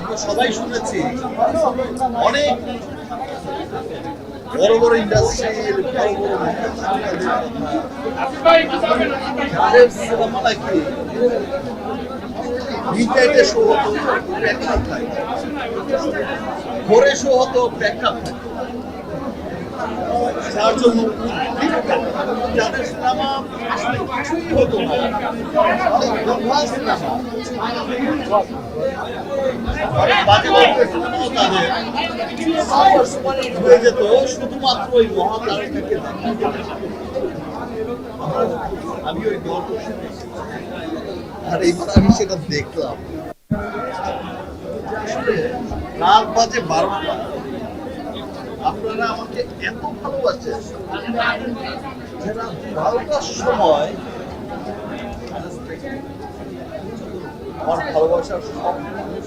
তো সবাই শুনেছি অনেক বড় বড় ইন্ডাস্ট্রির সিনেমা নাকি মিডনাইটে শো হতো প্রেক্ষাপ থাকে, ভোরে শো হতো প্রেক্ষাপ থাকে, যার জন্য যাদের সিনেমা আসলে কিছুই হতো না, অনেক দুর্ভাগ সিনেমা, অনেক বাজে বাজে সিনেমাও তাদের হয়ে যেত শুধুমাত্র ওই মহাতারকাকে আমি ওই গল্প শুনেছি আর এইবার আমি সেটা দেখলাম। রাত বাজে 12টা, আপনারা আমাকে এত ভালোবাসেন যে রাত 12টার সময় আমার ভালোবাসার সব মানুষ